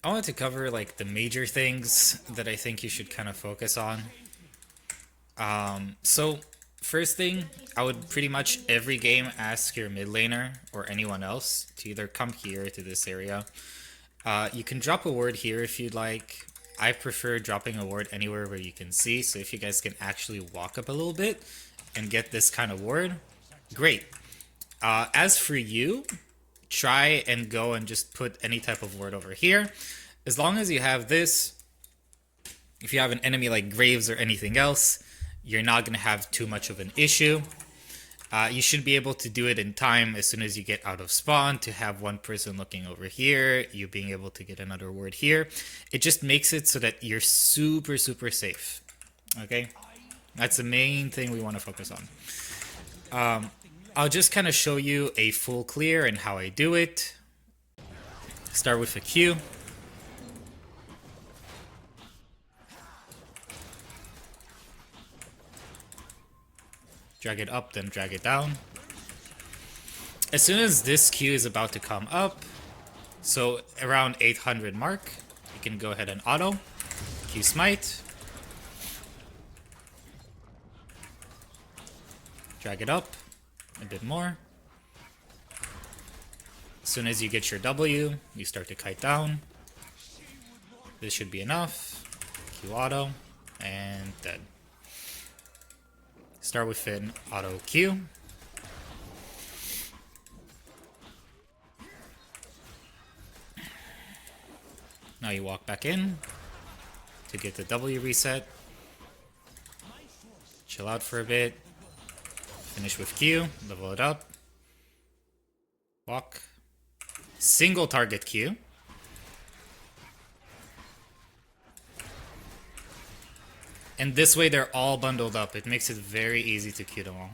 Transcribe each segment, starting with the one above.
I want to cover like the major things that I think you should kind of focus on. So first thing, I would pretty much every game ask your mid laner or anyone else to either come here to this area. You can drop a ward here if you'd like. I prefer dropping a ward anywhere where you can see, so if you guys can actually walk up a little bit and get this kind of ward, great. As for you, try and go and just put any type of ward over here. As long as you have this, if you have an enemy like Graves or anything else, you're not going to have too much of an issue. You should be able to do it in time as soon as you get out of spawn to have one person looking over here, you being able to get another ward here. It just makes it so that you're super, super safe. Okay? That's the main thing we want to focus on. I'll just kind of show you a full clear and how I do it. Start with a Q. Drag it up, then drag it down. As soon as this Q is about to come up, so around 800 mark, you can go ahead and auto. Q smite. Drag it up a bit more. As soon as you get your W, you start to kite down. This should be enough. Q auto, and dead. Start with an auto Q. Now you walk back in to get the W reset. Chill out for a bit. Finish with Q. Level it up. Walk. Single target Q. And this way they're all bundled up. It makes it very easy to Q them all.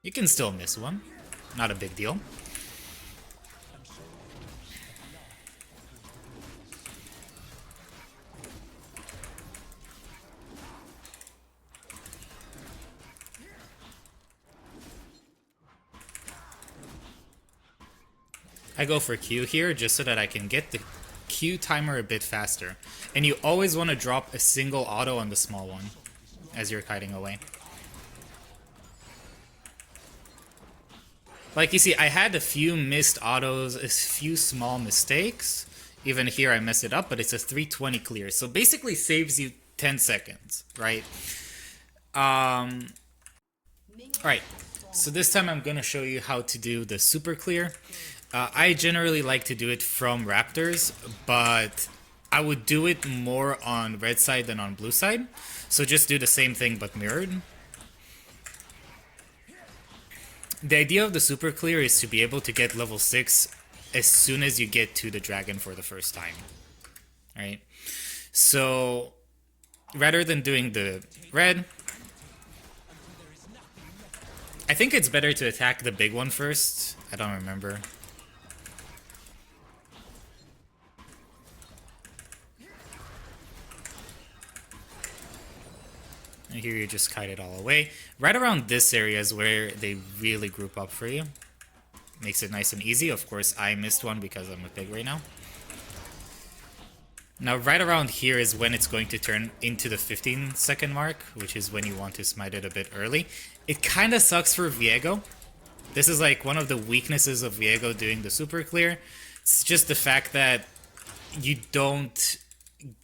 You can still miss one. Not a big deal. I go for Q here just so that I can get the Q timer a bit faster. And you always want to drop a single auto on the small one as you're kiting away. Like you see, I had a few missed autos, a few small mistakes. Even here I messed it up, but it's a 320 clear. So basically saves you 10 seconds, right? Alright, so this time I'm going to show you how to do the super clear. I generally like to do it from Raptors, but I would do it more on red side than on blue side. So just do the same thing but mirrored. The idea of the super clear is to be able to get level 6 as soon as you get to the dragon for the first time. Right? So rather than doing the red, I think it's better to attack the big one first. I don't remember. And here you just kite it all away. Right around this area is where they really group up for you. Makes it nice and easy. Of course, I missed one because I'm a pig right now. Now, right around here is when it's going to turn into the 15-second mark, which is when you want to smite it a bit early. It kind of sucks for Viego. This is like one of the weaknesses of Viego doing the super clear. It's just the fact that you don't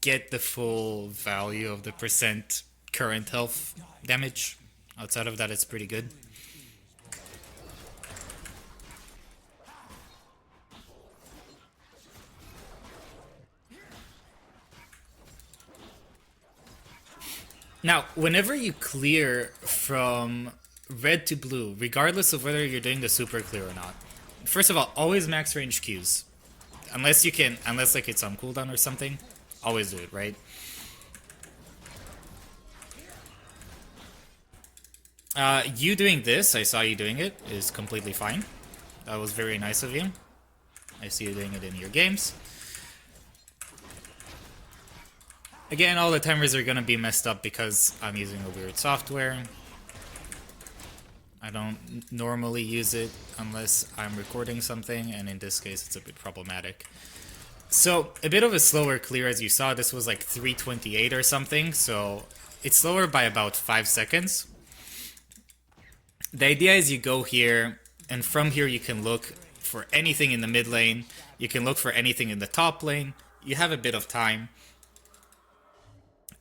get the full value of the percent current health damage. Outside of that, it's pretty good. Now, whenever you clear from red to blue, regardless of whether you're doing the super clear or not, first of all, always max range Qs. Unless you can, unless like it's on cooldown or something, always do it, right? You doing this, I saw you doing it, is completely fine. That was very nice of you. I see you doing it in your games. Again, all the timers are gonna be messed up because I'm using a weird software. I don't normally use it unless I'm recording something, and in this case it's a bit problematic. So, a bit of a slower clear, as you saw. This was like 328 or something, so it's slower by about 5 seconds. The idea is you go here, and from here you can look for anything in the mid lane, you can look for anything in the top lane, you have a bit of time.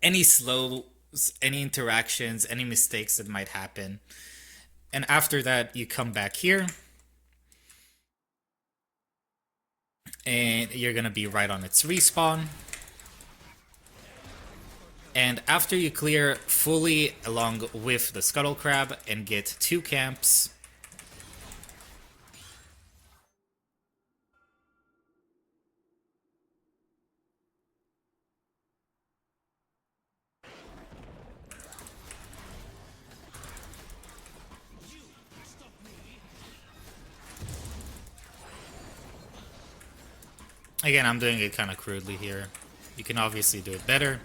Any slows, any interactions, any mistakes that might happen. And after that, you come back here, and you're gonna be right on its respawn. And after you clear fully along with the Scuttle Crab and get 2 camps, again, I'm doing it kind of crudely here. You can obviously do it better.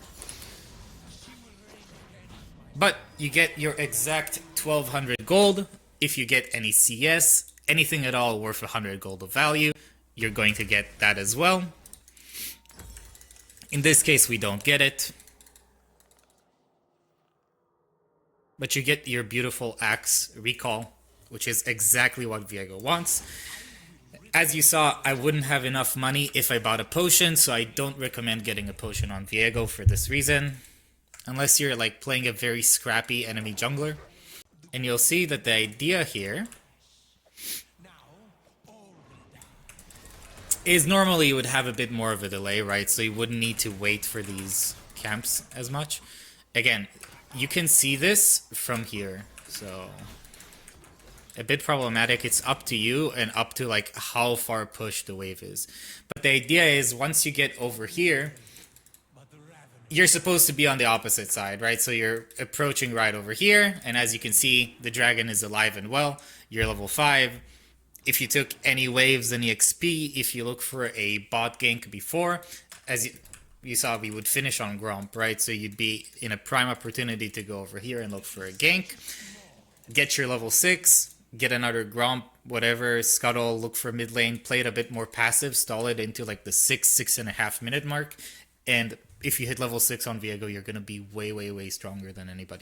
But you get your exact 1200 gold. If you get any CS, anything at all worth 100 gold of value, you're going to get that as well. In this case, we don't get it. But you get your beautiful axe recall, which is exactly what Viego wants. As you saw, I wouldn't have enough money if I bought a potion, so I don't recommend getting a potion on Viego for this reason. Unless you're like playing a very scrappy enemy jungler. And you'll see that the idea here is normally you would have a bit more of a delay, right? So you wouldn't need to wait for these camps as much. Again, you can see this from here, so a bit problematic. It's up to you and up to like how far pushed the wave is. But the idea is once you get over here, you're supposed to be on the opposite side, right? So you're approaching right over here, and as you can see, the dragon is alive and well. You're level 5. If you took any waves, any XP, if you look for a bot gank before, as you saw, we would finish on Gromp, right? So you'd be in a prime opportunity to go over here and look for a gank, get your level 6, get another Gromp, whatever, Scuttle, look for mid lane, play it a bit more passive, stall it into like the 6.5 minute mark, and if you hit level 6 on Viego, you're going to be way, way, way stronger than anybody.